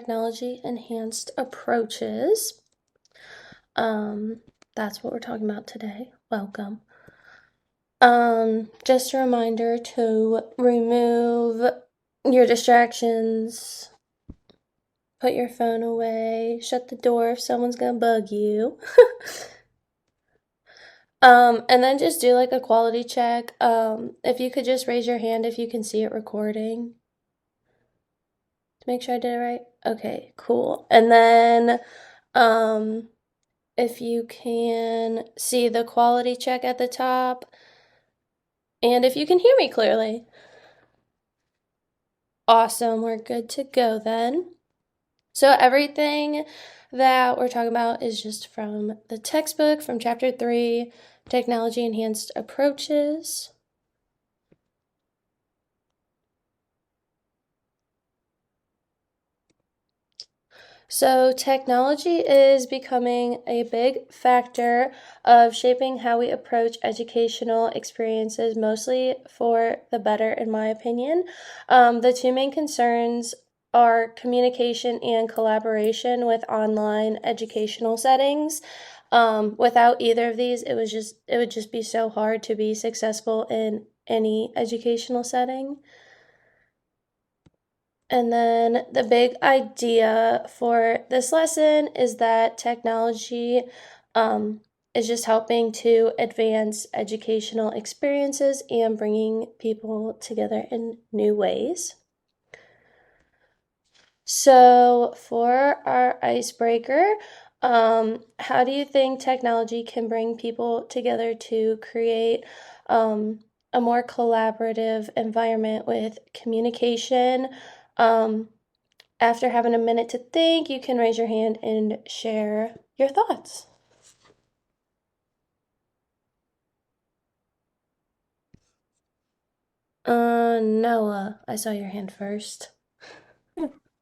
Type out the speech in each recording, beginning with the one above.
technology enhanced approaches. Um, that's what we're talking about today. Welcome. Just a reminder to remove your distractions, put your phone away, shut the door if someone's gonna bug you. And then just do like a quality check. If you could just raise your hand if you can see it recording to make sure I did it right. Okay, cool. And then, um, if you can see the quality check at the top, and if you can hear me clearly. Awesome, we're good to go then. So everything that we're talking about is just from the textbook from chapter 3, Technology Enhanced Approaches. So, technology is becoming a big factor of shaping how we approach educational experiences, mostly for the better, in my opinion. The two main concerns are communication and collaboration with online educational settings. Without either of these, it would just be so hard to be successful in any educational setting. And then the big idea for this lesson is that technology um, is just helping to advance educational experiences and bringing people together in new ways. So, for our icebreaker, how do you think technology can bring people together to create a more collaborative environment with communication? Um, After having a minute to think, you can raise your hand and share your thoughts. Noah, I saw your hand first.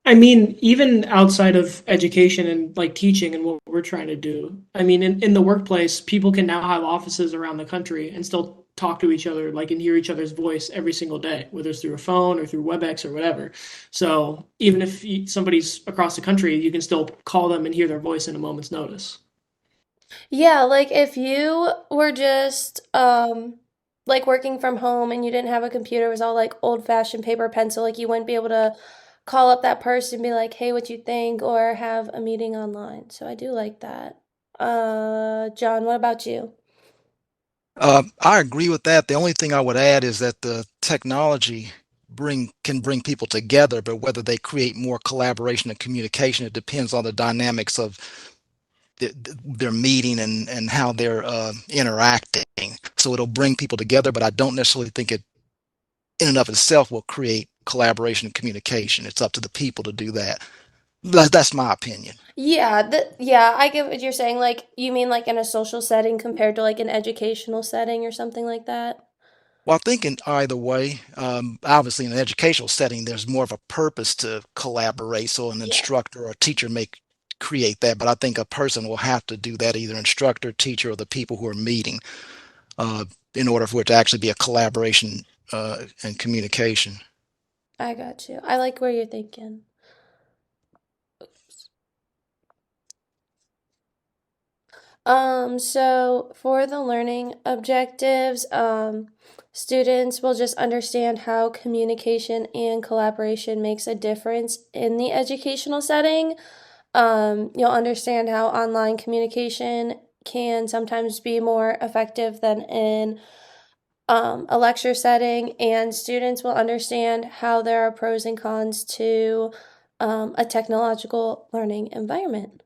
I mean, even outside of education and like teaching and what we're trying to do, I mean, in the workplace, people can now have offices around the country and still talk to each other, like and hear each other's voice every single day, whether it's through a phone or through WebEx or whatever. So even if somebody's across the country, you can still call them and hear their voice in a moment's notice. Yeah, like if you were just like working from home and you didn't have a computer, it was all like old-fashioned paper pencil, like you wouldn't be able to call up that person and be like, "Hey, what you think?" or have a meeting online. So I do like that. John, what about you? I agree with that. The only thing I would add is that the technology bring people together, but whether they create more collaboration and communication, it depends on the dynamics of their meeting and how they're interacting. So it'll bring people together, but I don't necessarily think it in and of itself will create collaboration and communication. It's up to the people to do that. That's my opinion. Yeah, I get what you're saying. Like, you mean like in a social setting compared to like an educational setting or something like that? Well, I think in either way, obviously in an educational setting, there's more of a purpose to collaborate. So an Yeah. instructor or a teacher may create that, but I think a person will have to do that, either instructor, teacher, or the people who are meeting, uh, in order for it to actually be a collaboration and communication. I got you. I like where you're thinking. So for the learning objectives, students will just understand how communication and collaboration makes a difference in the educational setting. You'll understand how online communication can sometimes be more effective than in a lecture setting, and students will understand how there are pros and cons to a technological learning environment.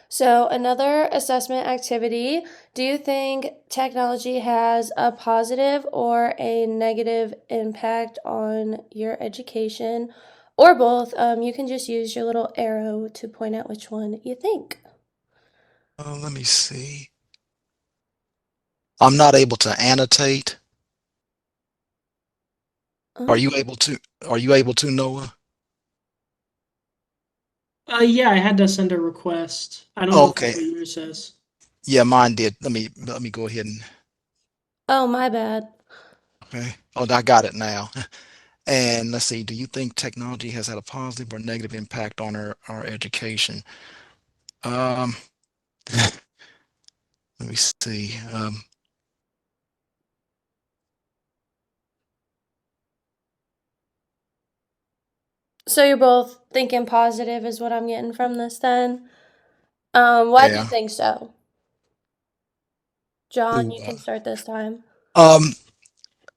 So, another assessment activity, do you think technology has a positive or a negative impact on your education, or both? You can just use your little arrow to point out which one you think. Let me see. I'm not able to annotate. Are Um, you able to? Are you able to, Noah? Yeah, I had to send a request. I don't know Oh, if that's okay. what yours says. Yeah, mine did. Let me go ahead and oh, my bad. okay. Oh, I got it now. And let's see, do you think technology has had a positive or negative impact on our education? Um, let me see. So you're both thinking positive is what I'm getting from this then? Why do you Yeah. think so? John, Ooh, you can start this time. um,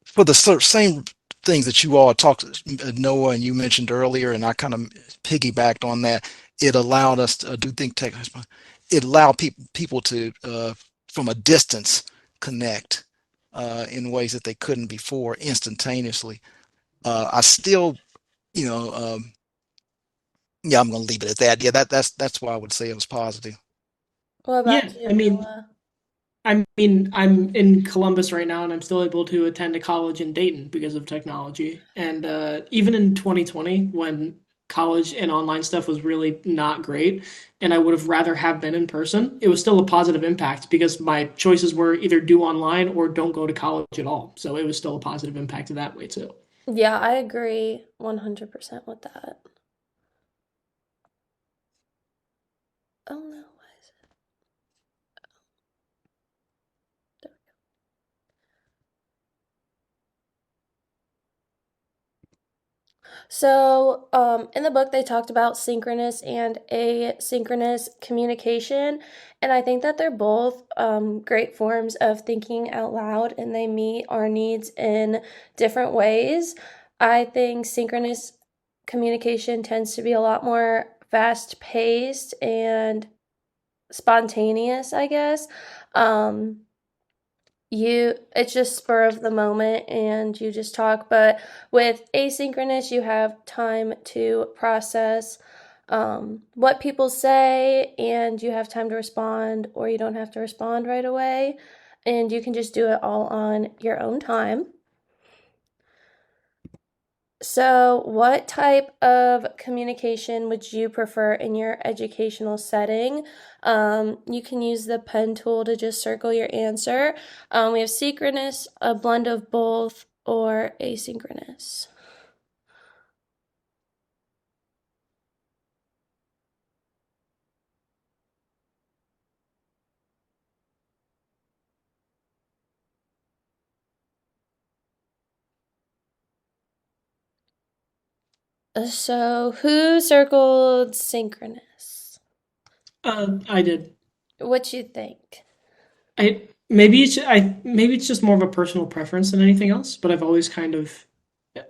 for the same things that you all talked, Noah, and you mentioned earlier, and I kind of piggybacked on that. It allowed us to do think tech. It allowed people to from a distance connect in ways that they couldn't before instantaneously. I still, you know, yeah, I'm going to leave it at that. Yeah, that's why I would say it was positive. What Yeah, about you, I mean, Noah? I'm in Columbus right now, and I'm still able to attend a college in Dayton because of technology. And even in 2020, when college and online stuff was really not great, and I would have rather have been in person, it was still a positive impact because my choices were either do online or don't go to college at all. So it was still a positive impact in that way too. Yeah, I agree 100% with that. Oh no, why is it? So, in the book, they talked about synchronous and asynchronous communication, and I think that they're both great forms of thinking out loud, and they meet our needs in different ways. I think synchronous communication tends to be a lot more fast paced and spontaneous, I guess. Um, it's just spur of the moment and you just talk, but with asynchronous you have time to process what people say, and you have time to respond, or you don't have to respond right away, and you can just do it all on your own time. So, what type of communication would you prefer in your educational setting? You can use the pen tool to just circle your answer. We have synchronous, a blend of both, or asynchronous. So, who circled synchronous? I did. What you think? Maybe it's just more of a personal preference than anything else, but I've always kind of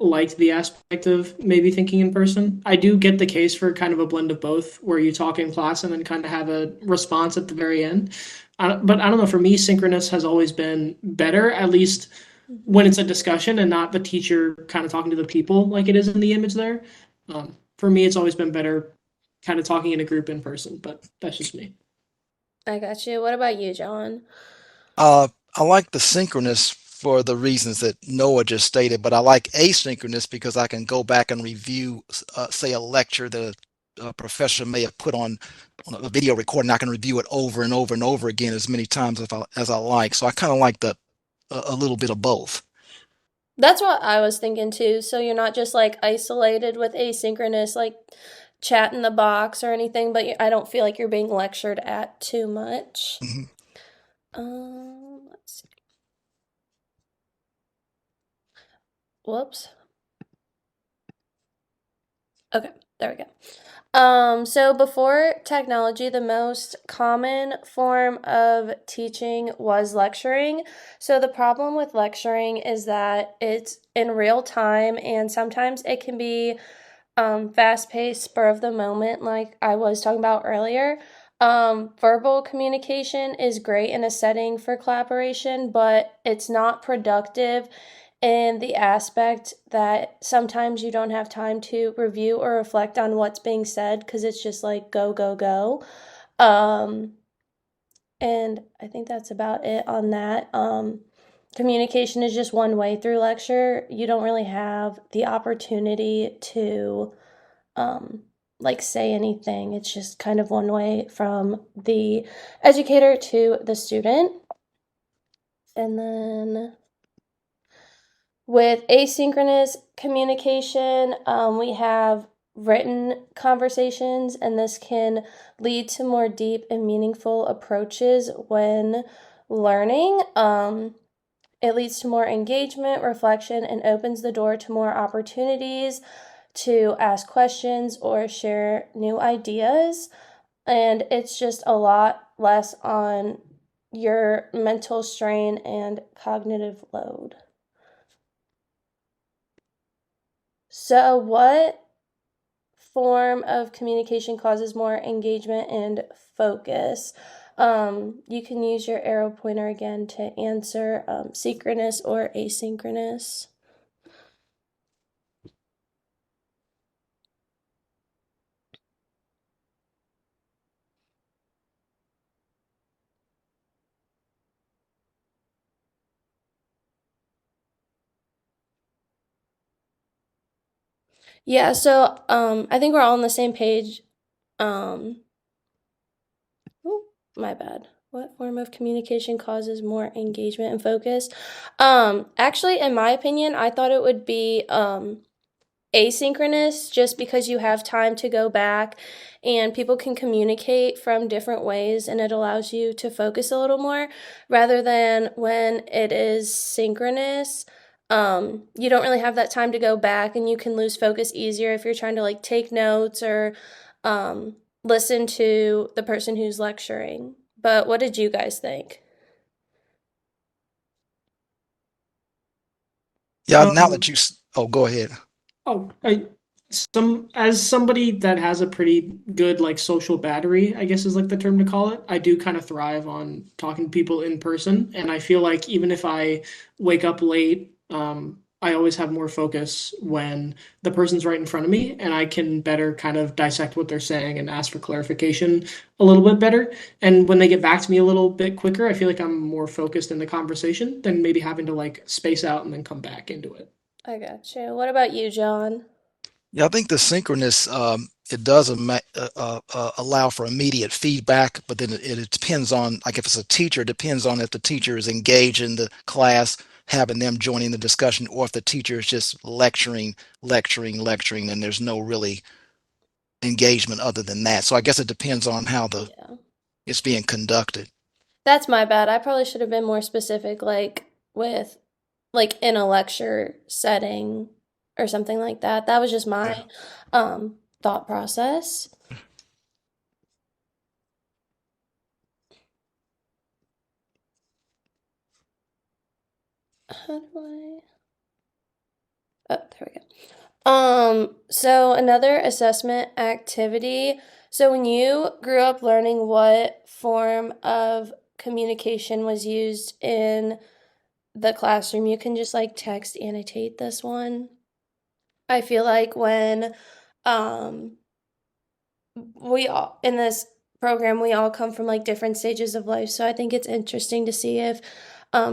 liked the aspect of maybe thinking in person. I do get the case for kind of a blend of both, where you talk in class and then kind of have a response at the very end. But I don't know. For me, synchronous has always been better, at least when Mhm. it's a discussion and not the teacher kind of talking to the people like it is in the image there. For me, it's always been better, kind of talking in a group in person. But that's just me. I got you. What about you, John? Uh, I like the synchronous for the reasons that Noah just stated, but I like asynchronous because I can go back and review, say, a lecture that a professor may have put on a video recording. I can review it over and over and over again as many times as I like. So I kind of like a little bit of both. That's what I was thinking too. So you're not just like isolated with asynchronous, like chat in the box or anything, but I don't feel like you're being lectured at too much. Mhm. Let's see. Whoops. Okay, there we go. So before technology, the most common form of teaching was lecturing. So the problem with lecturing is that it's in real time, and sometimes it can be fast paced, spur of the moment, like I was talking about earlier. Verbal communication is great in a setting for collaboration, but it's not productive in the aspect that sometimes you don't have time to review or reflect on what's being said because it's just like go, go, go. Um, and I think that's about it on that. Communication is just one way through lecture. You don't really have the opportunity to um, like say anything. It's just kind of one way from the educator to the student. And then With asynchronous communication, we have written conversations, and this can lead to more deep and meaningful approaches when learning. It leads to more engagement, reflection, and opens the door to more opportunities to ask questions or share new ideas. And it's just a lot less on your mental strain and cognitive load. So, what form of communication causes more engagement and focus? You can use your arrow pointer again to answer synchronous or asynchronous. Yeah, so I think we're all on the same page. Um, oh, my bad. What form of communication causes more engagement and focus? Actually, in my opinion, I thought it would be asynchronous just because you have time to go back and people can communicate from different ways and it allows you to focus a little more rather than when it is synchronous. You don't really have that time to go back and you can lose focus easier if you're trying to like take notes or um, listen to the person who's lecturing. But what did you guys think? Yeah, now that Um, oh, go ahead. oh, as somebody that has a pretty good like social battery, I guess is like the term to call it. I do kind of thrive on talking to people in person, and I feel like even if I wake up late, I always have more focus when the person's right in front of me, and I can better kind of dissect what they're saying and ask for clarification a little bit better. And when they get back to me a little bit quicker, I feel like I'm more focused in the conversation than maybe having to like space out and then come back into it. I got you. What about you, John? Yeah, I think the synchronous it does allow for immediate feedback, but then it depends on like if it's a teacher, it depends on if the teacher is engaged in the class, having them joining the discussion, or if the teacher is just lecturing, and there's no really engagement other than that. So I guess it depends on how the Yeah. it's being conducted. That's my bad. I probably should have been more specific, like with like in a lecture setting or something like that. That was just Yeah. my thought process. How do I? Oh, there we go. So another assessment activity. So when you grew up learning what form of communication was used in the classroom, you can just like text annotate this one. I feel like when um we all in this program we all come from like different stages of life, so I think it's interesting to see if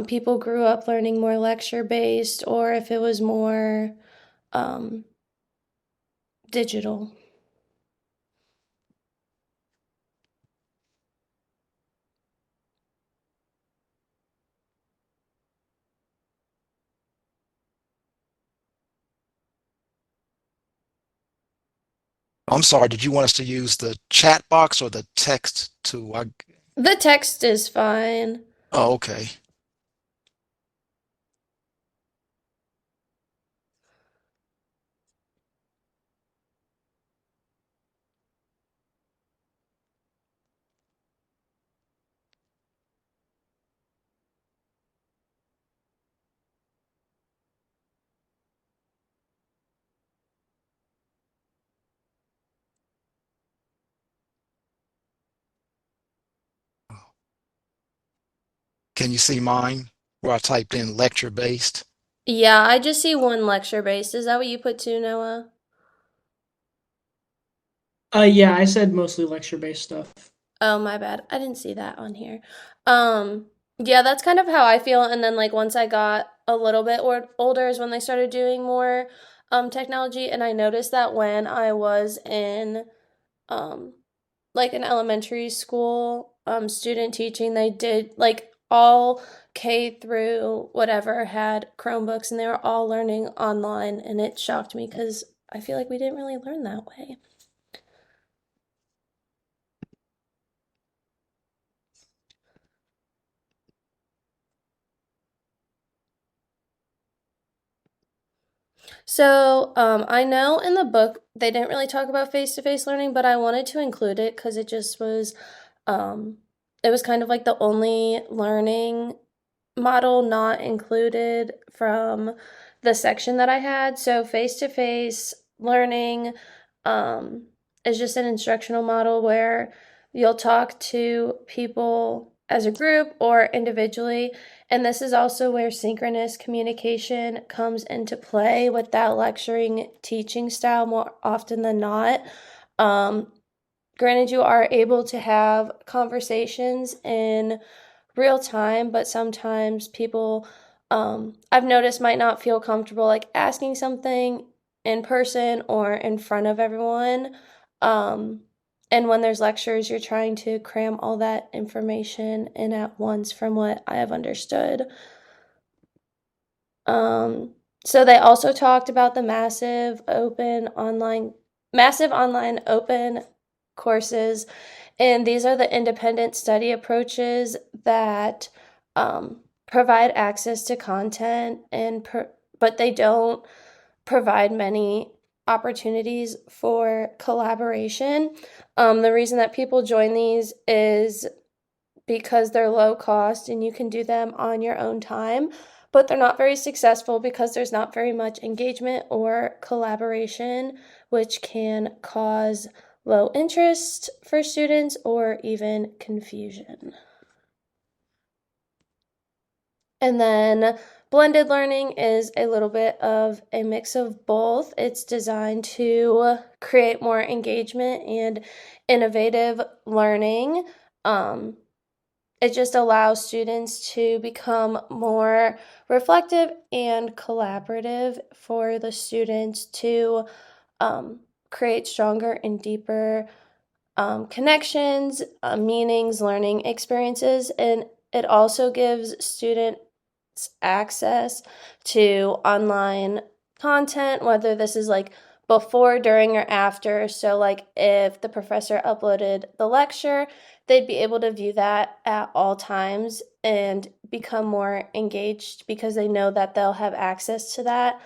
people grew up learning more lecture based or if it was more um, digital. I'm sorry, did you want us to use the chat box or the text to The text is fine. oh, okay. Can you see mine where I typed in lecture based? Yeah, I just see one lecture based. Is that what you put too, Noah? Yeah, I said mostly lecture-based stuff. Oh, my bad. I didn't see that on here. Um, yeah, that's kind of how I feel. And then like once I got a little bit older is when they started doing more technology, and I noticed that when I was in um like an elementary school student teaching, they did like all K through whatever had Chromebooks and they were all learning online, and it shocked me because I feel like we didn't really learn that way. So, I know in the book they didn't really talk about face-to-face learning, but I wanted to include it because it just was, um, it was kind of like the only learning model not included from the section that I had. So face-to-face learning um, is just an instructional model where you'll talk to people as a group or individually. And this is also where synchronous communication comes into play with that lecturing teaching style more often than not. Um, Granted, you are able to have conversations in real time, but sometimes people I've noticed might not feel comfortable like asking something in person or in front of everyone. Um, and when there's lectures, you're trying to cram all that information in at once, from what I have understood. Um, so they also talked about the massive online open courses, and these are the independent study approaches that provide access to content but they don't provide many opportunities for collaboration. The reason that people join these is because they're low cost and you can do them on your own time, but they're not very successful because there's not very much engagement or collaboration, which can cause low interest for students or even confusion. And then blended learning is a little bit of a mix of both. It's designed to create more engagement and innovative learning. It just allows students to become more reflective and collaborative for the students to create stronger and deeper connections, meanings, learning experiences, and it also gives students access to online content, whether this is like before, during, or after. So, like if the professor uploaded the lecture, they'd be able to view that at all times and become more engaged because they know that they'll have access to that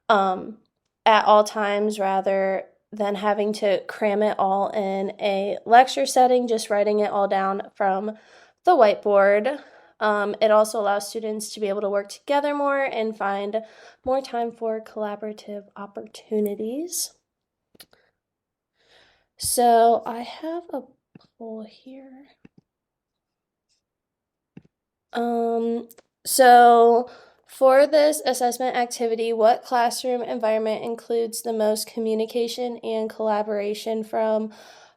um, at all times rather than having to cram it all in a lecture setting, just writing it all down from the whiteboard. It also allows students to be able to work together more and find more time for collaborative opportunities. So I have a poll here. So for this assessment activity, what classroom environment includes the most communication and collaboration from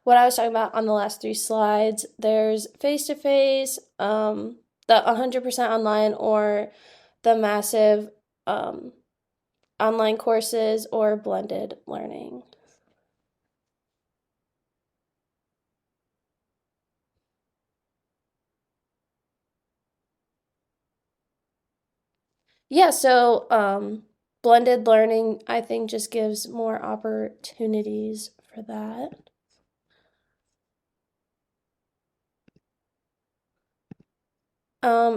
what I was talking about on the last 3 slides? There's face-to-face, the 100% online, or the massive online courses, or blended learning. Yeah, so blended learning, I think, just gives more opportunities for that.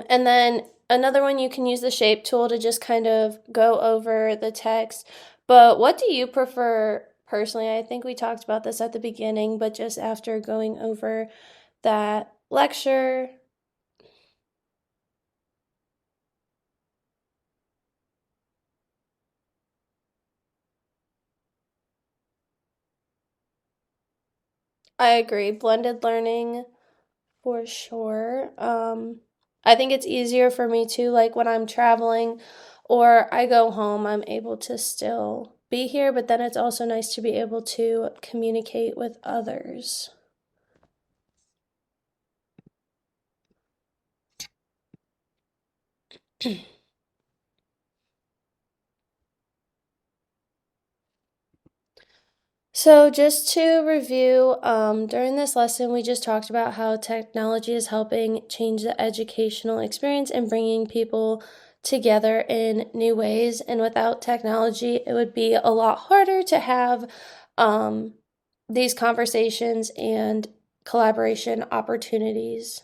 And then another one, you can use the shape tool to just kind of go over the text. But what do you prefer personally? I think we talked about this at the beginning, but just after going over that lecture. I agree. Blended learning for sure. I think it's easier for me too, like when I'm traveling or I go home, I'm able to still be here, but then it's also nice to be able to communicate with others. So, just to review, during this lesson, we just talked about how technology is helping change the educational experience and bringing people together in new ways. And without technology, it would be a lot harder to have these conversations and collaboration opportunities.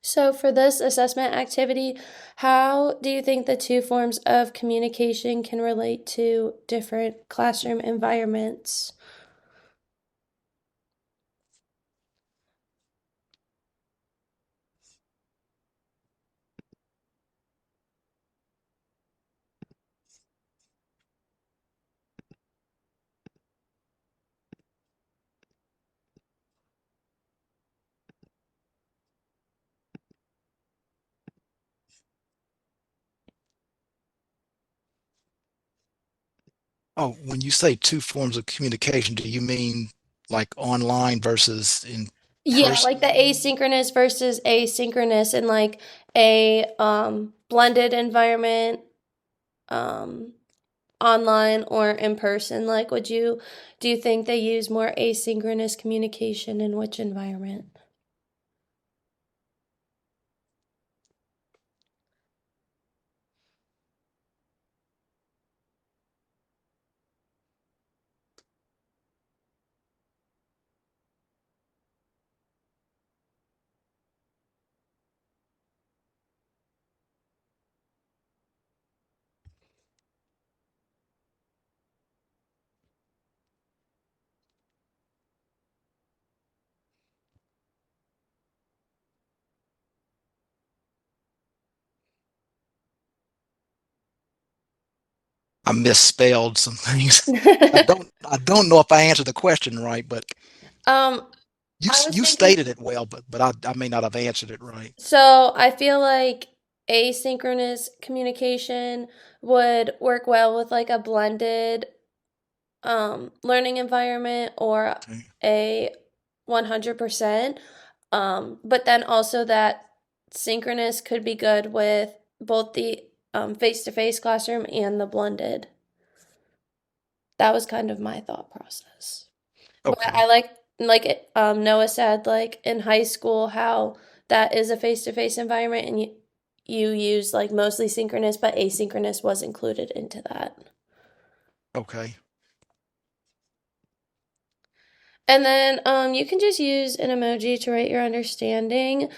So, for this assessment activity, how do you think the two forms of communication can relate to different classroom environments? Oh, when you say two forms of communication, do you mean like online versus in Yeah, like the person? asynchronous versus asynchronous and like a blended environment, um, online or in person. Like, do you think they use more asynchronous communication in which environment? I misspelled some things. I don't know if I answered the question right, but Um, I was you thinking, stated it well, but I may not have answered it right. so I feel like asynchronous communication would work well with like a blended learning environment or Okay. a 100%. But then also that synchronous could be good with both the face-to-face classroom and the blended. That was kind of my thought process. But I Okay. like Noah said, like in high school, how that is a face-to-face environment and you use like mostly synchronous, but asynchronous was included into that. Okay. And then you can just use an emoji to write your understanding.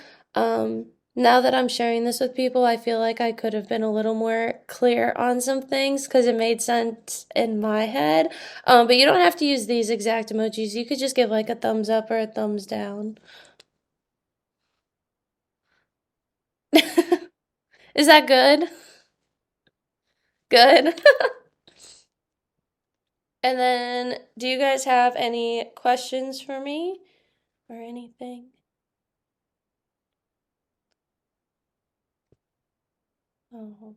Now that I'm sharing this with people, I feel like I could have been a little more clear on some things because it made sense in my head. But you don't have to use these exact emojis. You could just give like a thumbs up or a thumbs down. Is that good? Good. And then, do you guys have any questions for me or anything? Oh, right.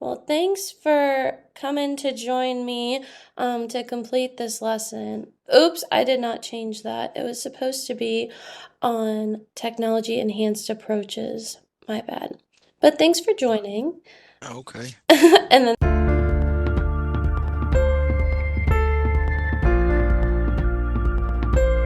Well, thanks for coming to join me to complete this lesson. Oops, I did not change that. It was supposed to be on technology enhanced approaches. My bad. But thanks for joining. Okay. And then